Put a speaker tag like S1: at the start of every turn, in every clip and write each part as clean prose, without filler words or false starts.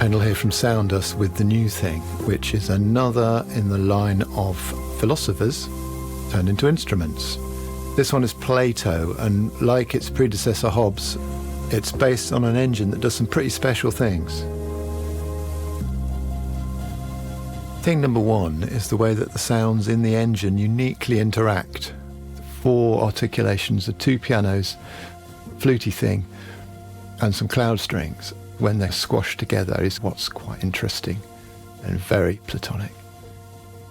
S1: And you'll hear from Sound Dust with The New Thing, which is another in the line of philosophers turned into instruments. This one is Plato, and like its predecessor Hobbes, it's based on an engine that does some pretty special things. Thing number one is the way that the sounds in the engine uniquely interact. 4 articulations of 2 pianos, fluty thing, and some cloud strings. When they're squashed together is what's quite interesting and very Platonic.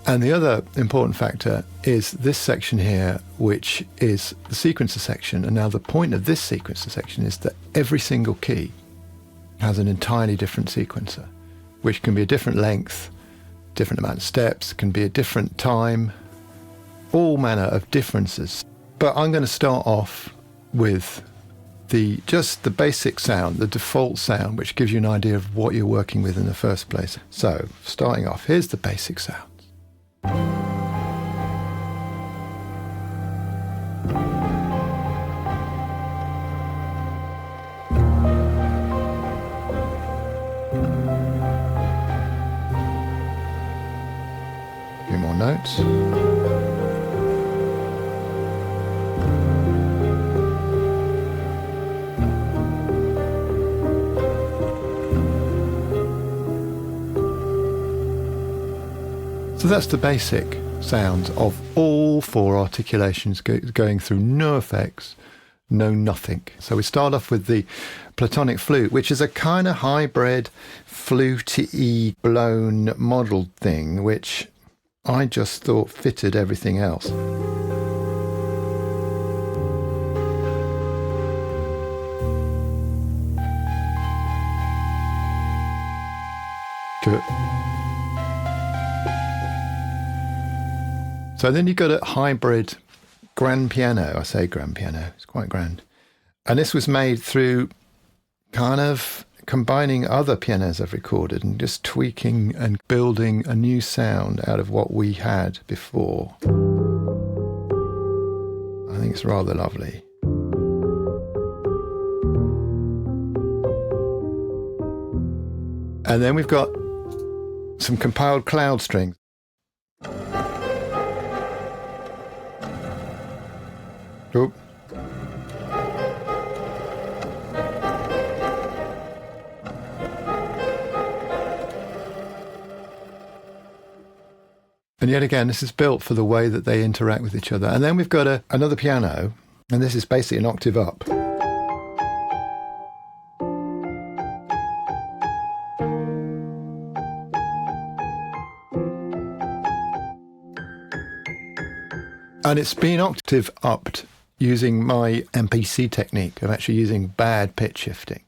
S1: And the other important factor is this section here, which is the sequencer section. And now the point of this sequencer section is that every single key has an entirely different sequencer, which can be a different length, different amount of steps, can be a different time, all manner of differences. But I'm going to start off with just the basic sound, the default sound, which gives you an idea of what you're working with in the first place. So, starting off, here's the basic sounds. A few more notes. So that's the basic sound of all 4 articulations going through no effects, no nothing. So we start off with the Platonic flute, which is a kind of hybrid fluty blown modelled thing, which I just thought fitted everything else. Good. So then you've got a hybrid grand piano. I say grand piano, it's quite grand. And this was made through kind of combining other pianos I've recorded and just tweaking and building a new sound out of what we had before. I think it's rather lovely. And then we've got some compiled cloud strings. Oh. And yet again, this is built for the way that they interact with each other. And then we've got another piano, and this is basically an octave up. And it's been octave upped using my MPC technique of actually using bad pitch shifting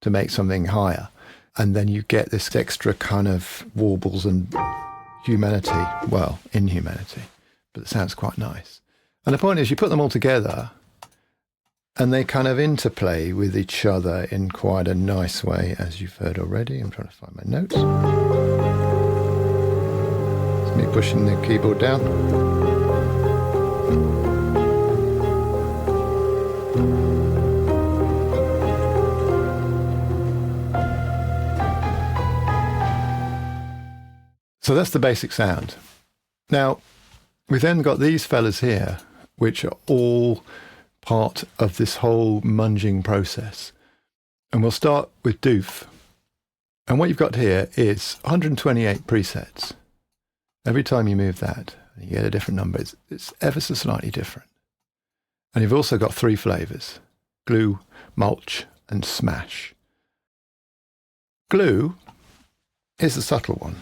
S1: to make something higher. And then you get this extra kind of warbles and humanity, well, inhumanity, but it sounds quite nice. And the point is you put them all together and they kind of interplay with each other in quite a nice way, as you've heard already. I'm trying to find my notes. It's me pushing the keyboard down. So that's the basic sound. Now, we've then got these fellas here, which are all part of this whole munging process. And we'll start with DOOF. And what you've got here is 128 presets. Every time you move that, you get a different number. It's ever so slightly different. And you've also got 3 flavors: glue, mulch, and smash. Glue is the subtle one.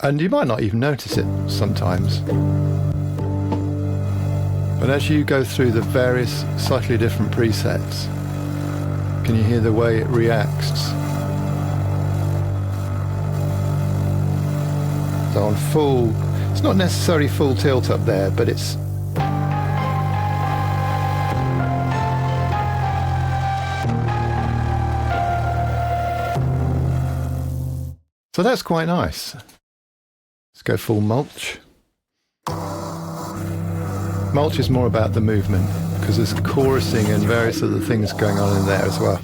S1: And you might not even notice it sometimes. But as you go through the various slightly different presets, can you hear the way it reacts? So on full, it's not necessarily full tilt up there, but it's... So that's quite nice. Let's go full mulch. Mulch is more about the movement, because there's chorusing and various other things going on in there as well.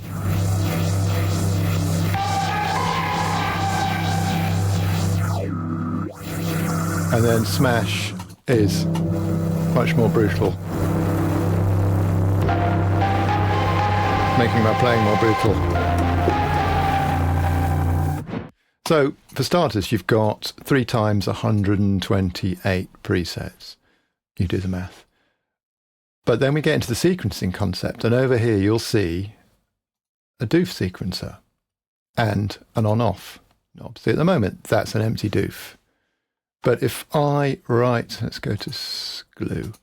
S1: And then smash is much more brutal, making my playing more brutal. So for starters, you've got 3 times 128 presets. You do the math. But then we get into the sequencing concept, and over here you'll see a DOOF sequencer and an on-off knob. See, at the moment, that's an empty DOOF. But if I let's go to glue,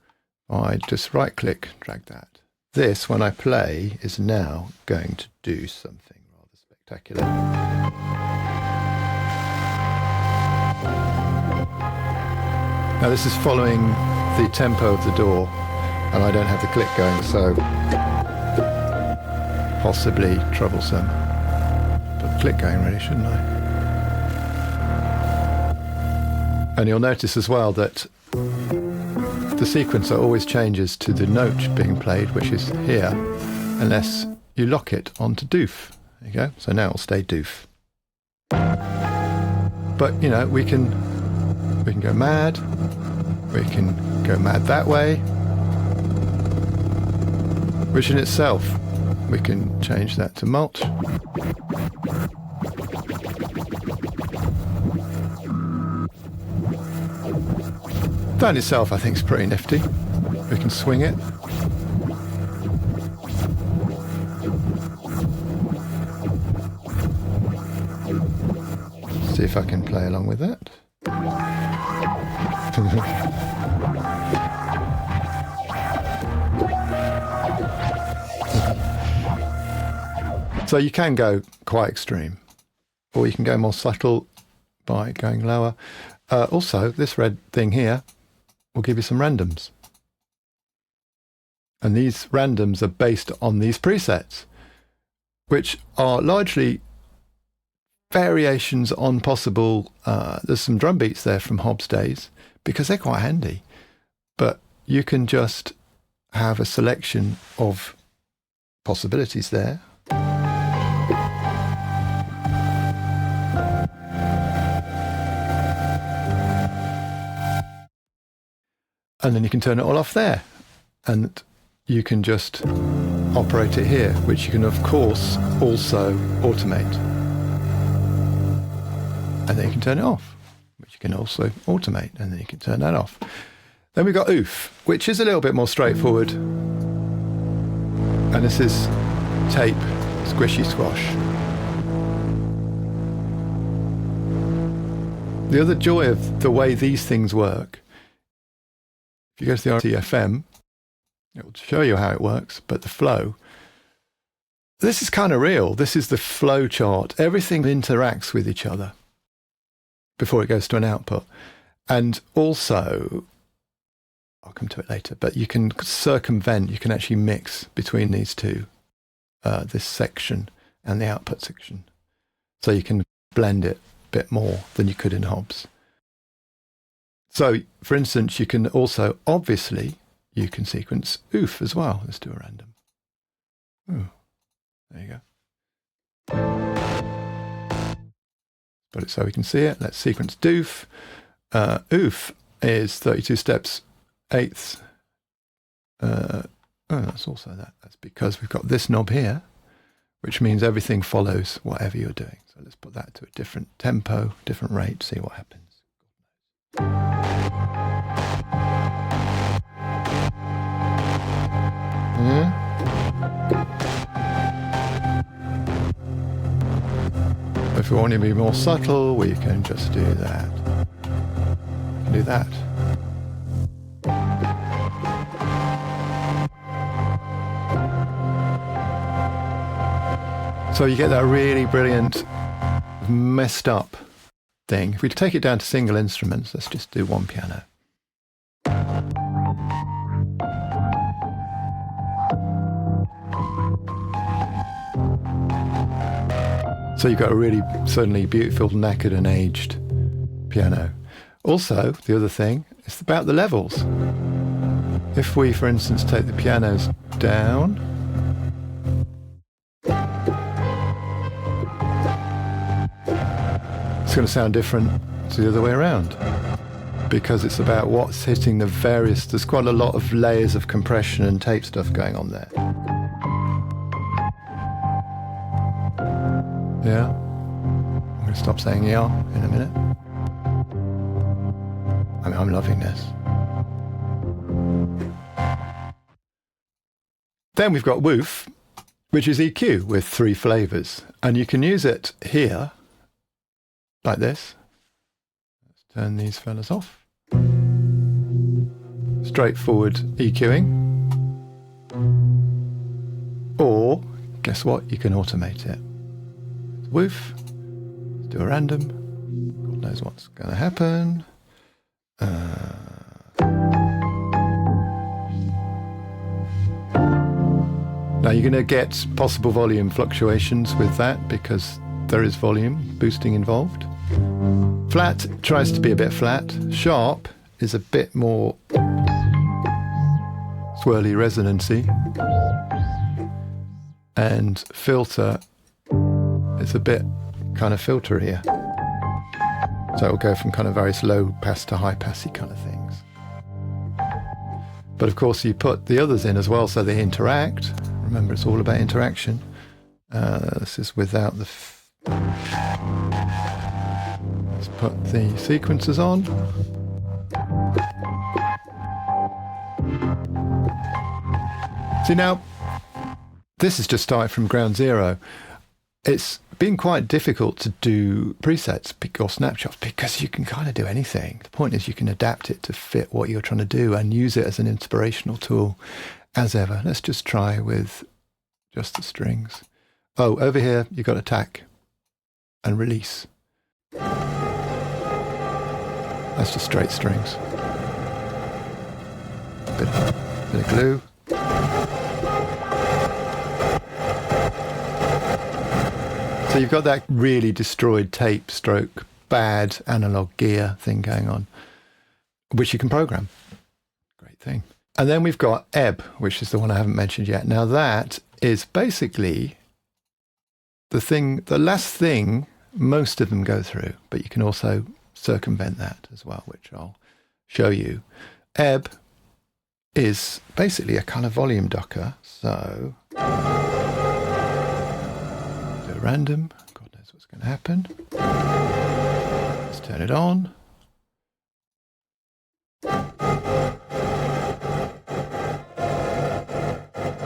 S1: I just right-click, drag that. This, when I play, is now going to do something rather spectacular. Now this is following the tempo of the door, and I don't have the click going, so possibly troublesome. But click going really, shouldn't I? And you'll notice as well that the sequencer always changes to the note being played, which is here, unless you lock it onto DOOF. There you go. So now it'll stay DOOF. But you know, we can go mad. We can go mad that way, which in itself we can change that to mulch. That in itself I think is pretty nifty. We can swing it. See if I can play along with that. So you can go quite extreme, or you can go more subtle by going lower. Also, this red thing here will give you some randoms. And these randoms are based on these presets, which are largely variations on possible, there's some drum beats there from Hobbs days, because they're quite handy. But you can just have a selection of possibilities there. And then you can turn it all off there. And you can just operate it here, which you can, of course, also automate. And then you can turn it off, which you can also automate. And then you can turn that off. Then we've got OOF, which is a little bit more straightforward. And this is tape, squishy squash. The other joy of the way these things work, if you go to the RTFM, it will show you how it works, but the flow, this is kind of real. This is the flow chart. Everything interacts with each other before it goes to an output. And also, I'll come to it later, but you can circumvent, you can actually mix between these two, this section and the output section. So you can blend it a bit more than you could in Hobbs. So, for instance, you can also, obviously, you can sequence OOF as well. Let's do a random. Ooh, there you go. Put it so we can see it. Let's sequence DOOF. OOF is 32 steps, eighths. Oh, that's also that. That's because we've got this knob here, which means everything follows whatever you're doing. So let's put that to a different tempo, different rate, see what happens. Yeah. If we want to be more subtle, we can just do that. Do that. So you get that really brilliant, messed up thing. If we take it down to single instruments, let's just do one piano. So you've got a really suddenly beautiful, knackered and aged piano. Also, the other thing is about the levels. If we, for instance, take the pianos down, it's going to sound different to the other way around, because it's about what's hitting the various, there's quite a lot of layers of compression and tape stuff going on there. Yeah, I'm going to stop saying yeah in a minute. I mean, I'm loving this. Then we've got WOOF, which is EQ with 3 flavors, and you can use it here like this. Let's turn these fellas off. Straightforward EQing. Or, guess what? You can automate it. WOOF. Let's do a random. God knows what's going to happen. Now you're going to get possible volume fluctuations with that because there is volume boosting involved. Flat tries to be a bit flat. Sharp is a bit more swirly resonancy. And filter is a bit kind of filtery. So it'll go from kind of very low pass to high passy kind of things. But of course you put the others in as well so they interact. Remember, it's all about interaction. This is without the... Let's put the sequencers on. See now, this is just starting from ground zero. It's been quite difficult to do presets or snapshots because you can kind of do anything. The point is you can adapt it to fit what you're trying to do and use it as an inspirational tool as ever. Let's just try with just the strings. Oh, over here you've got attack and release. That's just straight strings. Bit of glue. So you've got that really destroyed tape stroke, bad analog gear thing going on, which you can program. Great thing. And then we've got ebb, which is the one I haven't mentioned yet. Now that is basically the last thing most of them go through, but you can also circumvent that as well, which I'll show you. Ebb is basically a kind of volume ducker. So do a random. God knows what's going to happen. Let's turn it on.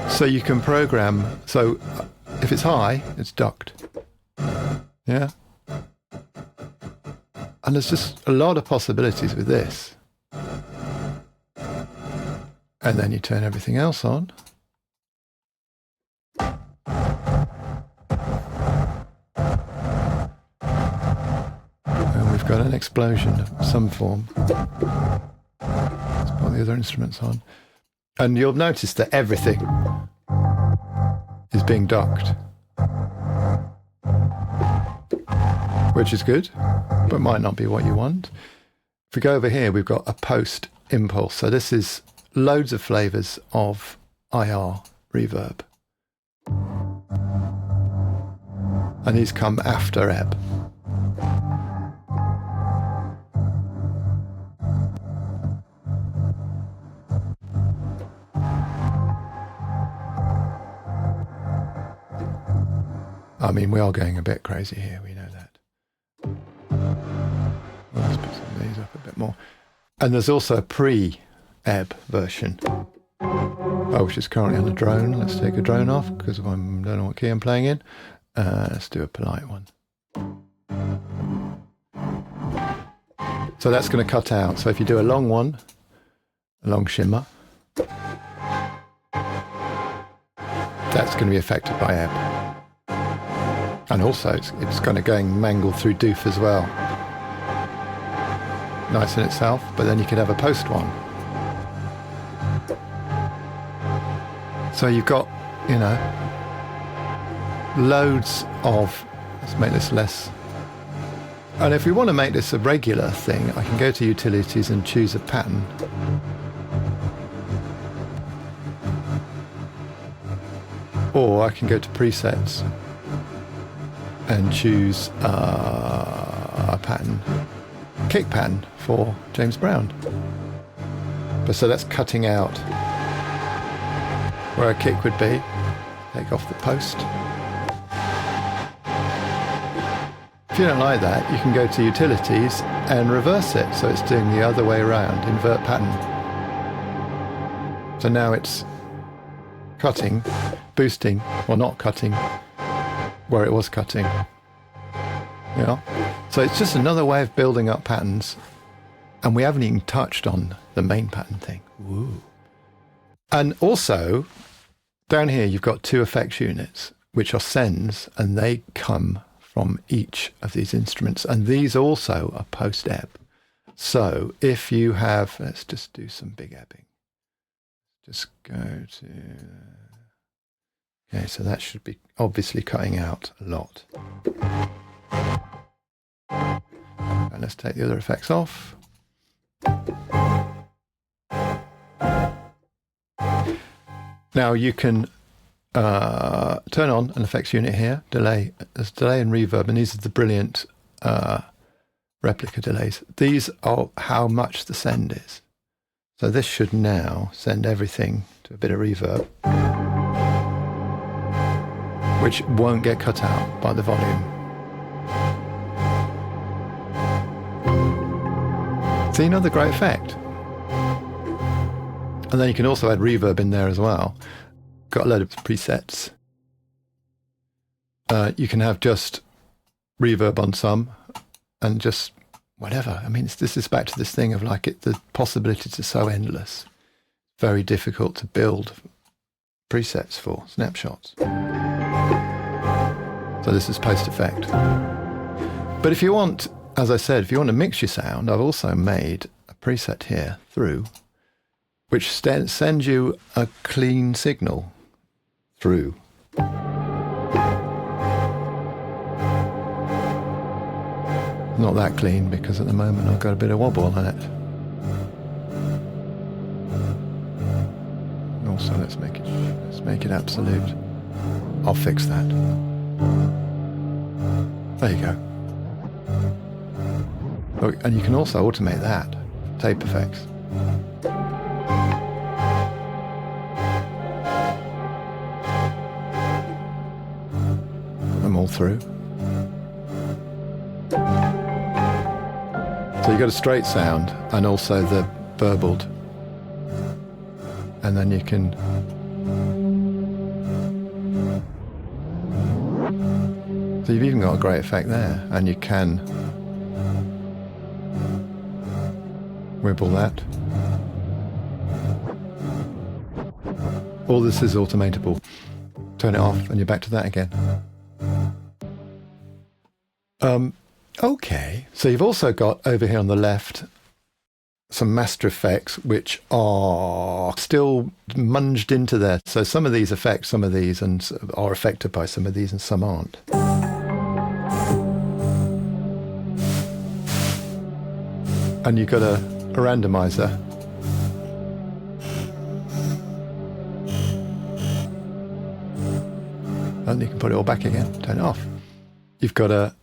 S1: So you can program, so if it's high, it's ducked. Yeah. And there's just a lot of possibilities with this. And then you turn everything else on. And we've got an explosion of some form. Let's put the other instruments on. And you'll notice that everything is being docked, which is good, but might not be what you want. If we go over here, we've got a post impulse. So this is loads of flavors of IR reverb. And these come after ebb. I mean, we are going a bit crazy here, we know that. Well, let's put some of these up a bit more. And there's also a pre-ebb version, which is currently on a drone. Let's take a drone off, because I don't know what key I'm playing in. Let's do a polite one. So that's going to cut out. So if you do a long one, a long shimmer, that's going to be affected by ebb. And also, it's kind of going mangled through DOOF as well. Nice in itself, but then you could have a post one. So you've got, you know, loads of, let's make this less. And if we want to make this a regular thing, I can go to utilities and choose a pattern. Or I can go to presets and choose a pattern. kick pattern for James Brown. But so that's cutting out where a kick would be. Take off the post. If you don't like that, you can go to Utilities and reverse it, so it's doing the other way around, invert pattern. So now it's cutting, boosting, or not cutting, where it was cutting. Yeah. So it's just another way of building up patterns, and we haven't even touched on the main pattern thing. Woo. And also, down here you've got two effects units, which are sends, and they come from each of these instruments, and these also are post-ebb. So if you have, let's just do some big ebbing. Just go to, okay, so that should be obviously cutting out a lot. And let's take the other effects off. Now you can turn on an effects unit here, delay. There's delay and reverb, and these are the brilliant replica delays. These are how much the send is. So this should now send everything to a bit of reverb, which won't get cut out by the volume. See, another great effect. And then you can also add reverb in there as well. Got a load of presets. You can have just reverb on some and just whatever. I mean, this is back to this thing of like the possibilities are so endless. Very difficult to build presets for snapshots. So this is post effect. But if you want, as I said, if you want to mix your sound, I've also made a preset here through, which sends you a clean signal through. Not that clean because at the moment I've got a bit of wobble on it. And also let's make it absolute. I'll fix that. There you go. Oh, and you can also automate that. Tape effects. Put them all through. So you've got a straight sound and also the burbled. And then you can so you've even got a great effect there, and you can wibble that. All this is automatable. Turn it off and you're back to that again. Okay, so you've also got over here on the left some master effects which are still munged into there. So some of these affect some of these and are affected by some of these and some aren't. And you've got a randomizer. And you can put it all back again, turn it off. You've got a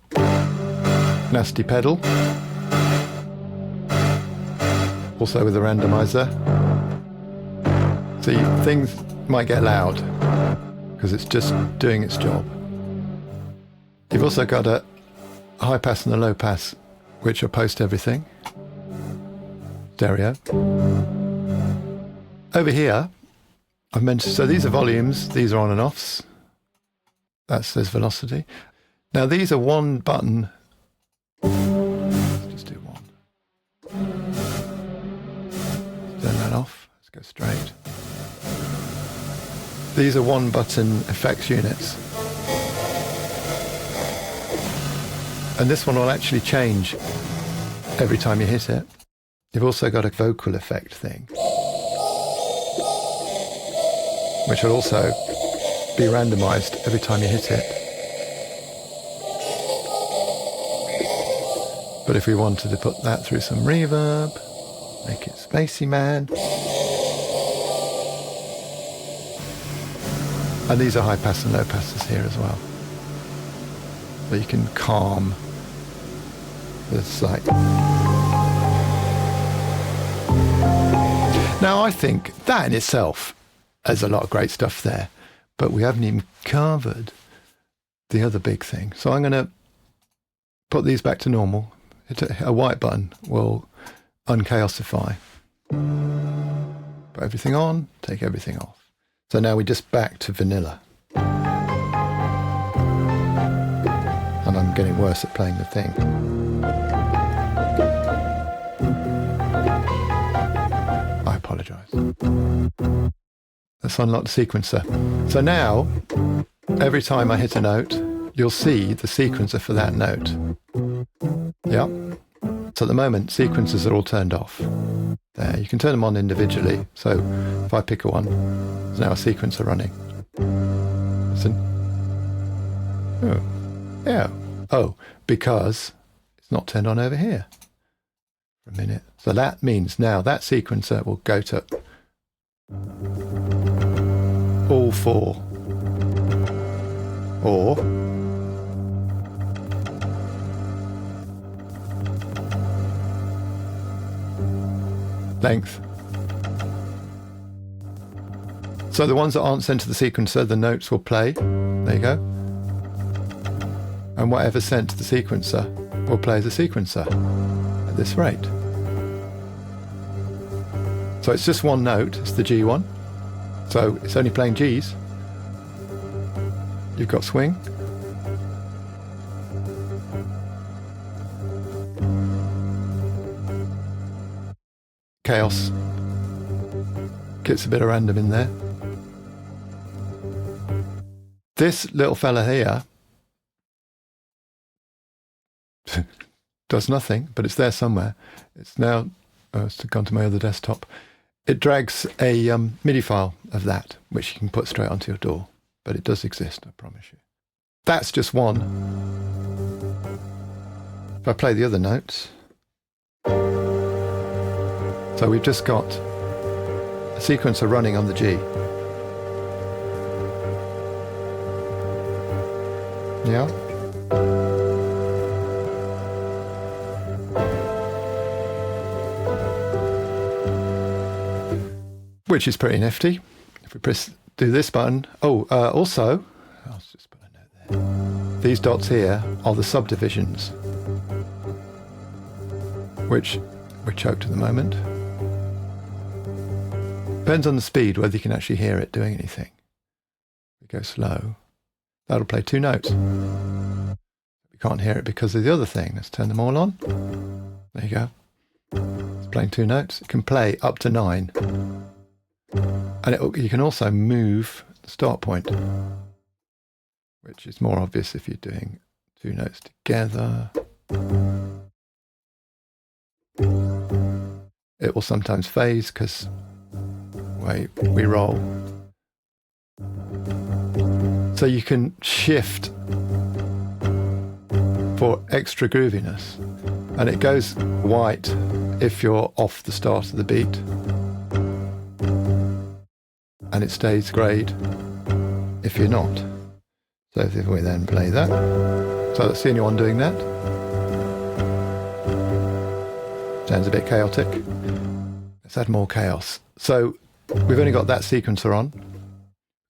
S1: nasty pedal, also with a randomizer. See, things might get loud because it's just doing its job. You've also got a high pass and a low pass, which are post everything. Stereo. Over here, I've mentioned, so these are volumes, these are on and offs. That says velocity. Now these are one button. Let's just do one. Turn that off. Let's go straight. These are one button effects units. And this one will actually change every time you hit it. You've also got a vocal effect thing, which will also be randomized every time you hit it. But if we wanted to put that through some reverb, make it spacey man. And these are high pass and low passes here as well. So you can calm the slight. Now, I think that in itself, there's a lot of great stuff there, but we haven't even covered the other big thing. So I'm going to put these back to normal. A white button will unchaosify. Put everything on, take everything off. So now we're just back to vanilla. And I'm getting worse at playing the thing. I apologise. Let's unlock the sequencer. So now, every time I hit a note, you'll see the sequencer for that note. Yep. So at the moment, sequencers are all turned off. There, you can turn them on individually. So if I pick a one, there's now a sequencer running. Listen. Oh, yeah. Oh, because it's not turned on over here for a minute. So that means now that sequencer will go to all four. Or length. So the ones that aren't sent to the sequencer, the notes will play. There you go. And whatever's sent to the sequencer will play the sequencer at this rate. So it's just one note, it's the G one. So it's only playing Gs. You've got swing. Chaos. Gets a bit of random in there. This little fella here does nothing, but it's there somewhere. It's now, it's gone to my other desktop. It drags a MIDI file of that, which you can put straight onto your DAW. But it does exist, I promise you. That's just one. If I play the other notes. So we've just got a sequencer running on the G. Yeah. Which is pretty nifty. If we do this button. Oh, also, I'll just put a note there. These dots here are the subdivisions, which we're choked at the moment. Depends on the speed whether you can actually hear it doing anything. If we go slow, that'll play two notes. We can't hear it because of the other thing. Let's turn them all on. There you go. It's playing two notes. It can play up to 9. And you can also move the start point, which is more obvious if you're doing two notes together. It will sometimes phase because we roll. So you can shift for extra grooviness, and it goes white if you're off the start of the beat, and it stays greyed if you're not. So if we then play that, so that's the only one doing that. Sounds a bit chaotic. Let's add more chaos. So we've only got that sequencer on.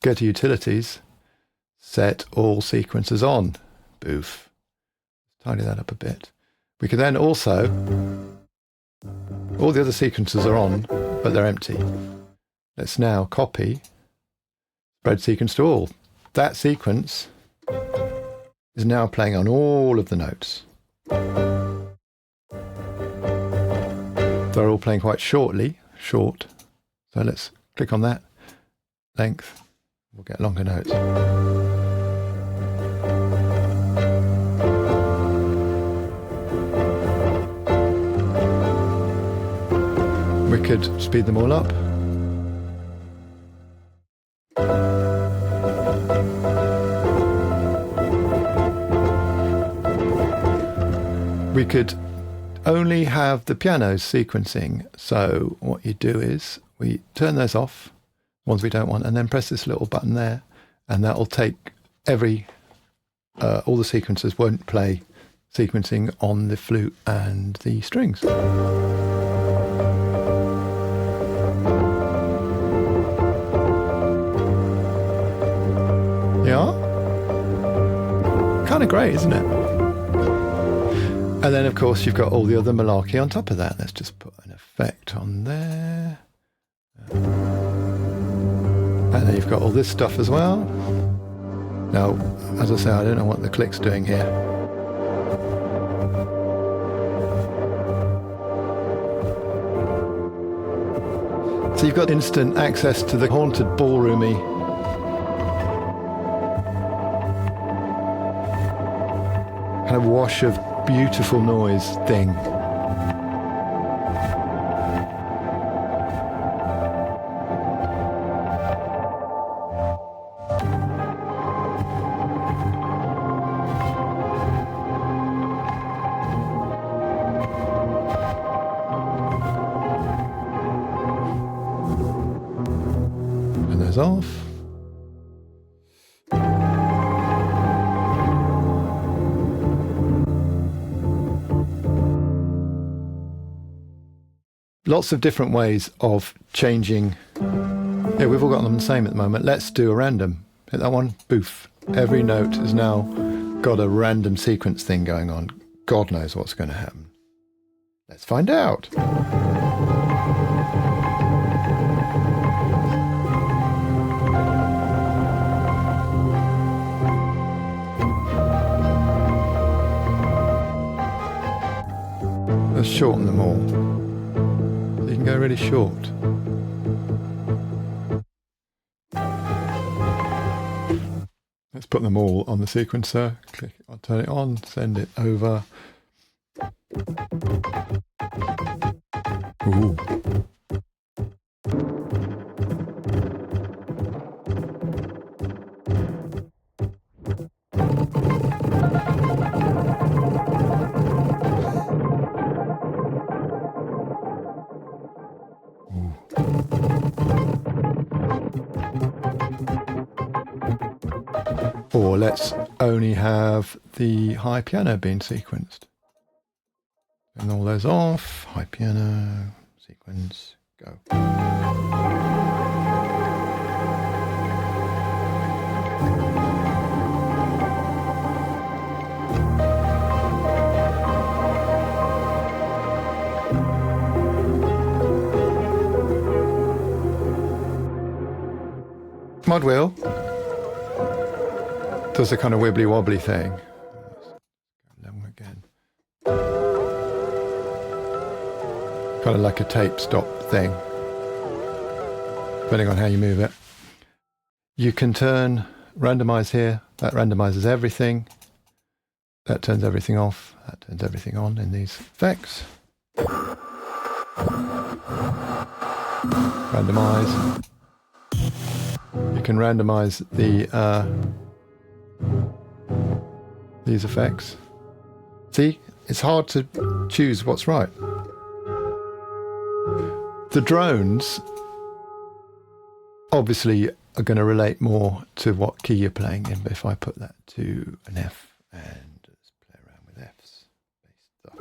S1: Go to utilities, set all sequencers on. Boof. Tidy that up a bit. We can then also, all the other sequencers are on, but they're empty. Let's now copy spread sequence to all. That sequence is now playing on all of the notes. They're all playing quite short. So let's click on that. Length. We'll get longer notes. We could speed them all up. We could only have the pianos sequencing. So what you do is we turn those off, ones we don't want, and then press this little button there, and that will take all the sequencers won't play sequencing on the flute and the strings. of great, isn't it? And then, of course, you've got all the other malarkey on top of that. Let's just put an effect on there. And then you've got all this stuff as well. Now, as I say, I don't know what the click's doing here. So you've got instant access to the haunted ballroomy kind of wash of beautiful noise thing. And there's off. Lots of different ways of changing. Yeah, we've all got them the same at the moment. Let's do a random. Hit that one. Boof. Every note has now got a random sequence thing going on. God knows what's going to happen. Let's find out. Let's shorten them all. You can go really short. Let's put them all on the sequencer. Click it on, turn it on, send it over. Ooh. Or let's only have the high piano being sequenced. And all those off, high piano, sequence, go. Mod wheel does a kind of wibbly wobbly thing. Long again. Kind of like a tape stop thing, depending on how you move it. You can turn randomize here. That randomizes everything. That turns everything off. That turns everything on in these effects. Randomize. You can randomize the these effects. See, it's hard to choose what's right. The drones obviously are going to relate more to what key you're playing in, but if I put that to an F and just play around with Fs, stuff.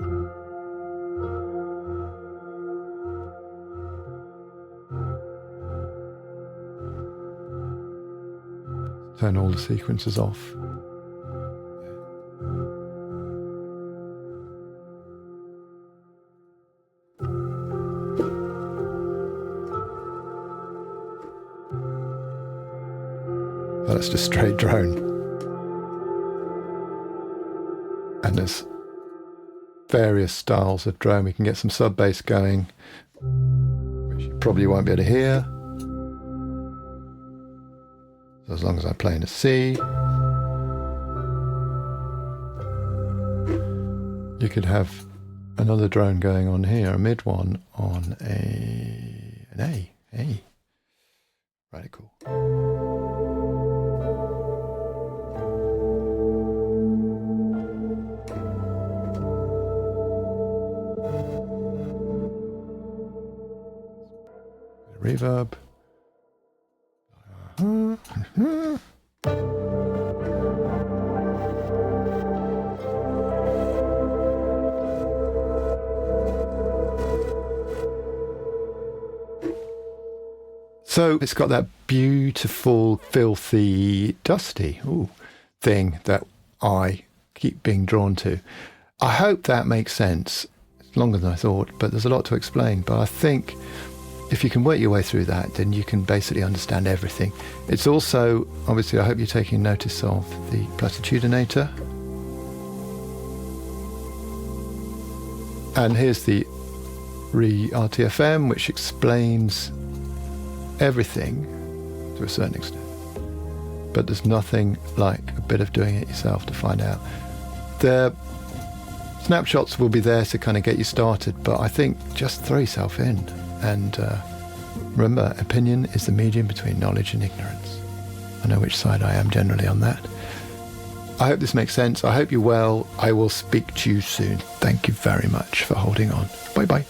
S1: Turn all the sequences off. That's just straight drone. And there's various styles of drone. We can get some sub bass going, which you probably won't be able to hear. So as long as I play in a C, you could have another drone going on here, a mid one on an A. Really cool. Reverb. So it's got that beautiful, filthy, dusty thing that I keep being drawn to. I hope that makes sense. It's longer than I thought, but there's a lot to explain. But I think if you can work your way through that, then you can basically understand everything. It's also, obviously, I hope you're taking notice of the platitudinator. And here's the re-RTFM, which explains everything to a certain extent. But there's nothing like a bit of doing it yourself to find out. The snapshots will be there to kind of get you started, but I think just throw yourself in. And remember, opinion is the medium between knowledge and ignorance. I know which side I am generally on that. I hope this makes sense. I hope you're well. I will speak to you soon. Thank you very much for holding on. Bye-bye.